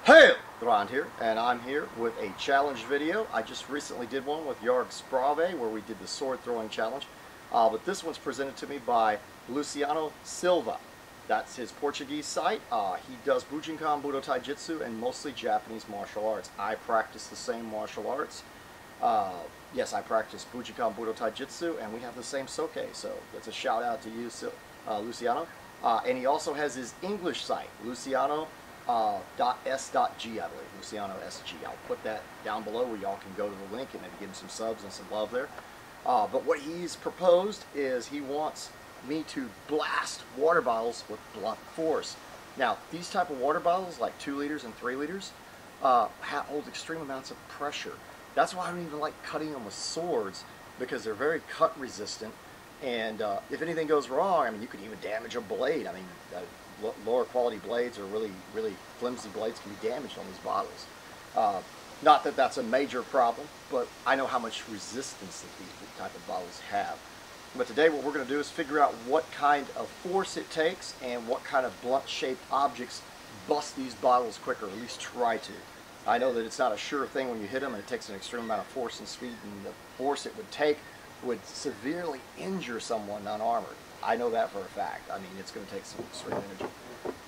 Hey, Rand here, and I'm here with a challenge video. I just recently did one with Jarg Sprave where we did the sword throwing challenge. But this one's presented to me by Luciano Silva. That's his Portuguese site. He does Bujinkan, Budo Taijutsu, and mostly Japanese martial arts. I practice the same martial arts. Yes, I practice Bujinkan, Budo Taijutsu, and we have the same soke. So that's a shout out to you, Luciano. And he also has his English site, Luciano .s.g, I believe, Luciano S.G. I'll put that down below where y'all can go to the link and maybe give him some subs and some love there. But what he's proposed is he wants me to blast water bottles with blunt force. Now, these type of water bottles, like 2 liters and 3 liters, hold extreme amounts of pressure. That's why I don't even like cutting them with swords, because they're very cut resistant. And if anything goes wrong, I mean, you could even damage a blade. I mean, lower quality blades or really flimsy blades can be damaged on these bottles. Not that that's a major problem, but I know how much resistance that these type of bottles have. But today what we're going to do is figure out what kind of force it takes and what kind of blunt shaped objects bust these bottles quicker, or at least try to. I know that it's not a sure thing when you hit them, and it takes an extreme amount of force and speed, and the force it would take would severely injure someone unarmored. I know that for a fact. I mean, it's going to take some extreme energy.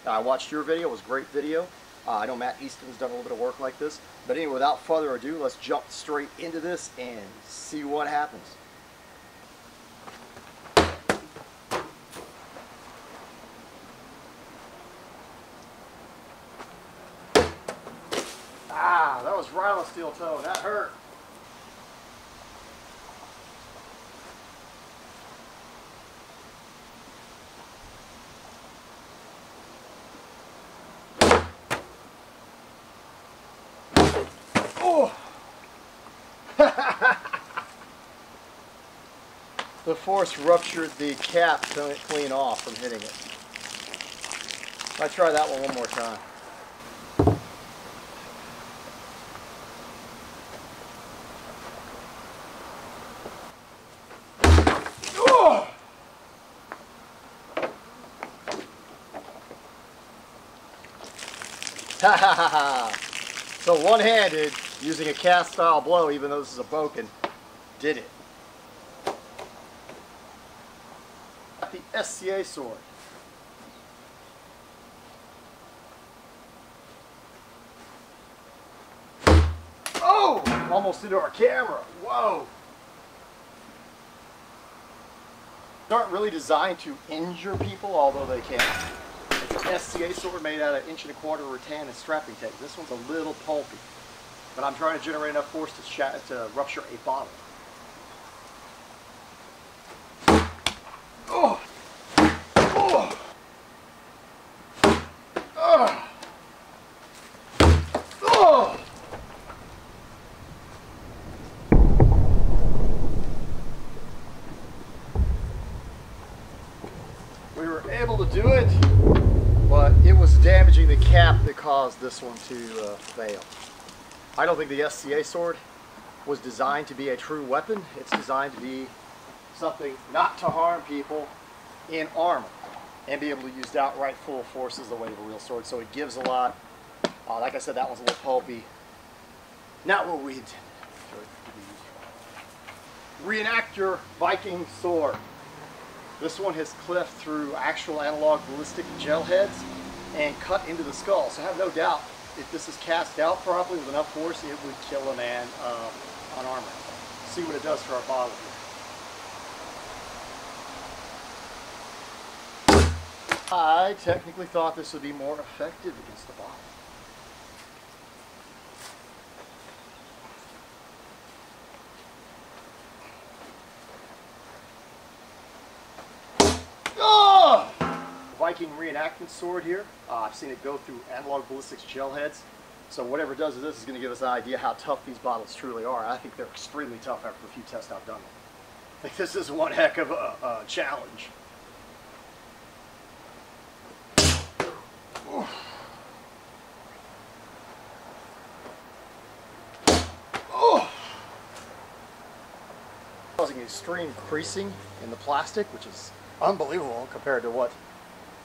Now, I watched your video. It was a great video. I know Matt Easton's done a little bit of work like this. But anyway, without further ado, let's jump straight into this and see what happens. Ah, that was right on steel toe. That hurt. Oh! The force ruptured the cap clean off from hitting it. I'll try that one more time. Oh! Ha ha ha ha! So one-handed, using a cast-style blow, even though this is a boken, did it. The SCA sword. Oh! Almost into our camera. Whoa! They aren't really designed to injure people, although they can. It's an SCA sword made out of 1 1/4 rattan and strapping tape. This one's a little pulpy, but I'm trying to generate enough force to rupture a bottle. Oh! Oh! Oh! Oh! We were able to do it, but it was damaging the cap that caused this one to fail. I don't think the SCA sword was designed to be a true weapon. It's designed to be something not to harm people in armor and be able to use outright full force as the weight of a real sword. So it gives a lot. Like I said, that one's a little pulpy. Not what we intended. Reenact your Viking sword. This one has cleft through actual analog ballistic gel heads and cut into the skull. So I have no doubt if this is cast out properly with enough force, it would kill a man unarmored. See what it does for our bottle here. I technically thought this would be more effective against the bottle. Viking reenactment sword here. I've seen it go through analog ballistics gel heads. So whatever it does to this is going to give us an idea how tough these bottles truly are. I think they're extremely tough after the few tests I've done. I think this is one heck of a challenge. Causing extreme creasing in the plastic, which is unbelievable compared to what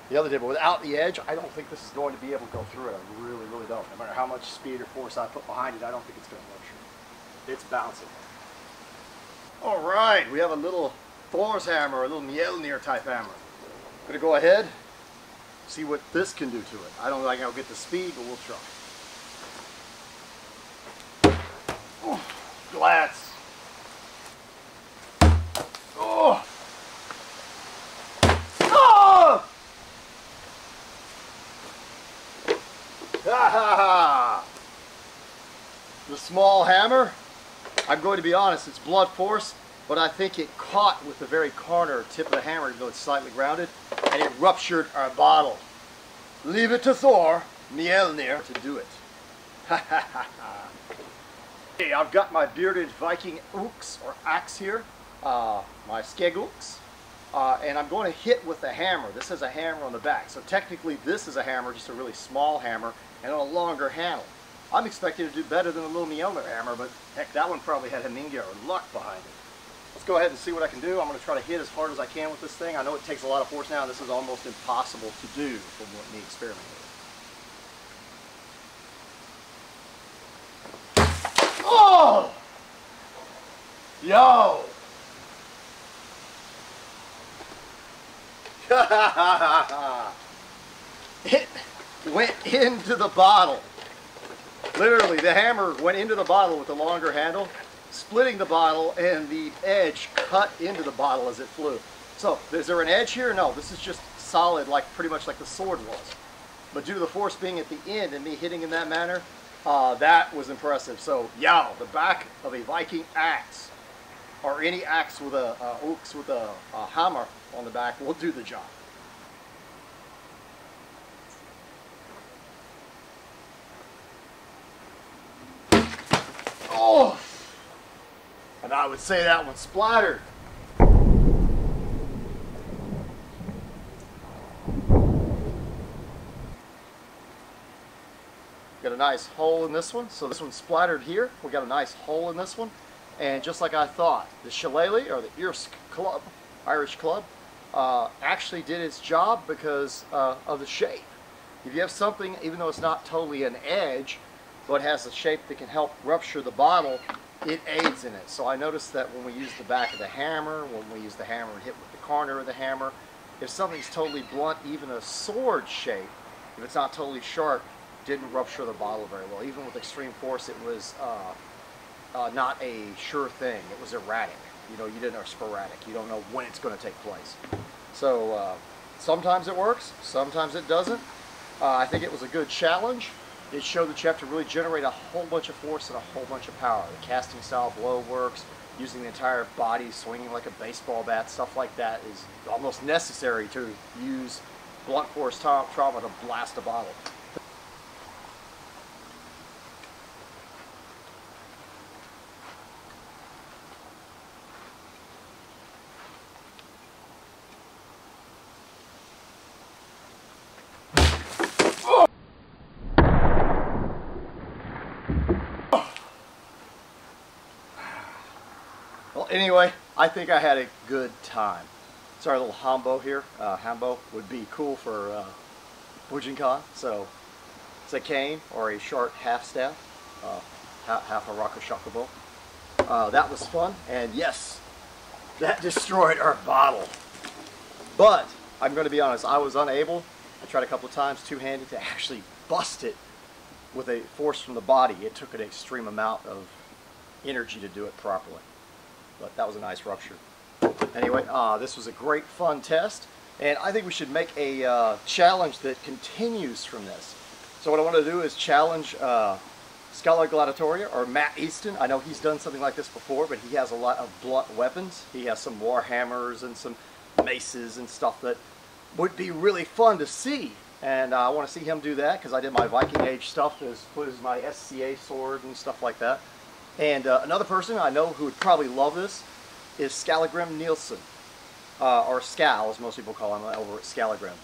the other day, but without the edge, I don't think this is going to be able to go through it. I really, really don't. No matter how much speed or force I put behind it, I don't think it's going to rupture. It's bouncing. All right, we have a little Thor's hammer, a little Mjolnir type hammer. I'm going to go ahead, see what this can do to it. I don't think I'll get the speed, but we'll try. Oh, glass. Oh! Oh! Ha ha ha! The small hammer, I'm going to be honest, it's blunt force, but I think it caught with the very corner tip of the hammer, even though it's slightly grounded, and it ruptured our bottle. Leave it to Thor, Mjolnir, to do it. Ha ha ha ha. Okay, I've got my bearded Viking ooks, or axe here, my skegooks, and I'm going to hit with a hammer. This has a hammer on the back, so technically this is a hammer, just a really small hammer, and on a longer handle. I'm expecting to do better than the little Mjolnir hammer, but heck, that one probably had Haminga or luck behind it. Let's go ahead and see what I can do. I'm going to try to hit as hard as I can with this thing. I know it takes a lot of force now, and this is almost impossible to do from what me experimenting with. Oh! Yo! It went into the bottle. Literally, the hammer went into the bottle with the longer handle, splitting the bottle, and the edge cut into the bottle as it flew. So, is there an edge here? No, this is just solid, like pretty much like the sword was. But due to the force being at the end and me hitting in that manner, that was impressive. So, yeah, the back of a Viking axe, or any axe with a hammer on the back, will do the job. Oh! And I would say that one splattered. Got a nice hole in this one. So this one splattered here. We got a nice hole in this one. And just like I thought, the shillelagh, or the Irish club, actually did its job because of the shape. If you have something, even though it's not totally an edge, but has a shape that can help rupture the bottle, it aids in it. So I noticed that when we use the back of the hammer, when we use the hammer and hit with the corner of the hammer, if something's totally blunt, even a sword shape, if it's not totally sharp, didn't rupture the bottle very well. Even with extreme force, it was not a sure thing. It was erratic. You know, you didn't are sporadic. You don't know when it's going to take place. So sometimes it works, sometimes it doesn't. I think it was a good challenge. It showed that you have to really generate a whole bunch of force and a whole bunch of power. The casting style blow works, using the entire body, swinging like a baseball bat, stuff like that is almost necessary to use blunt force trauma to blast a bottle. Well, anyway, I think I had a good time. It's our little hambo here. Hambo would be cool for Bujinkan. So it's a cane or a short half staff, half a rakashakabo. That was fun, and yes, that destroyed our bottle. But I'm going to be honest, I was unable. I tried a couple of times two-handed to actually bust it with a force from the body. It took an extreme amount of energy to do it properly. But that was a nice rupture. Anyway, this was a great fun test, and I think we should make a challenge that continues from this. So what I want to do is challenge Scala Gladiatoria, or Matt Easton. I know he's done something like this before, but he has a lot of blunt weapons. He has some war hammers and some maces and stuff that would be really fun to see. And I want to see him do that because I did my Viking Age stuff as includes my SCA sword and stuff like that. And another person I know who would probably love this is Scalagrim Nielsen, or Scal as most people call him over at Scalagrim.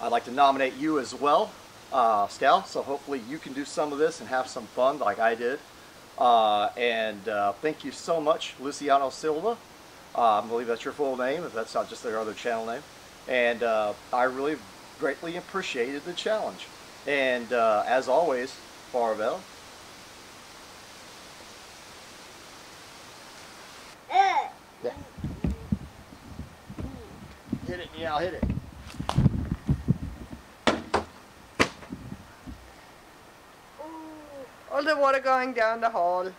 I'd like to nominate you as well, Scal, so hopefully you can do some of this and have some fun like I did. Thank you so much, Luciano Silva. I believe that's your full name, if that's not just their other channel name. And I really greatly appreciated the challenge. And as always, Farvel. Yeah. Hit it, yeah, hit it. All the water going down the hall.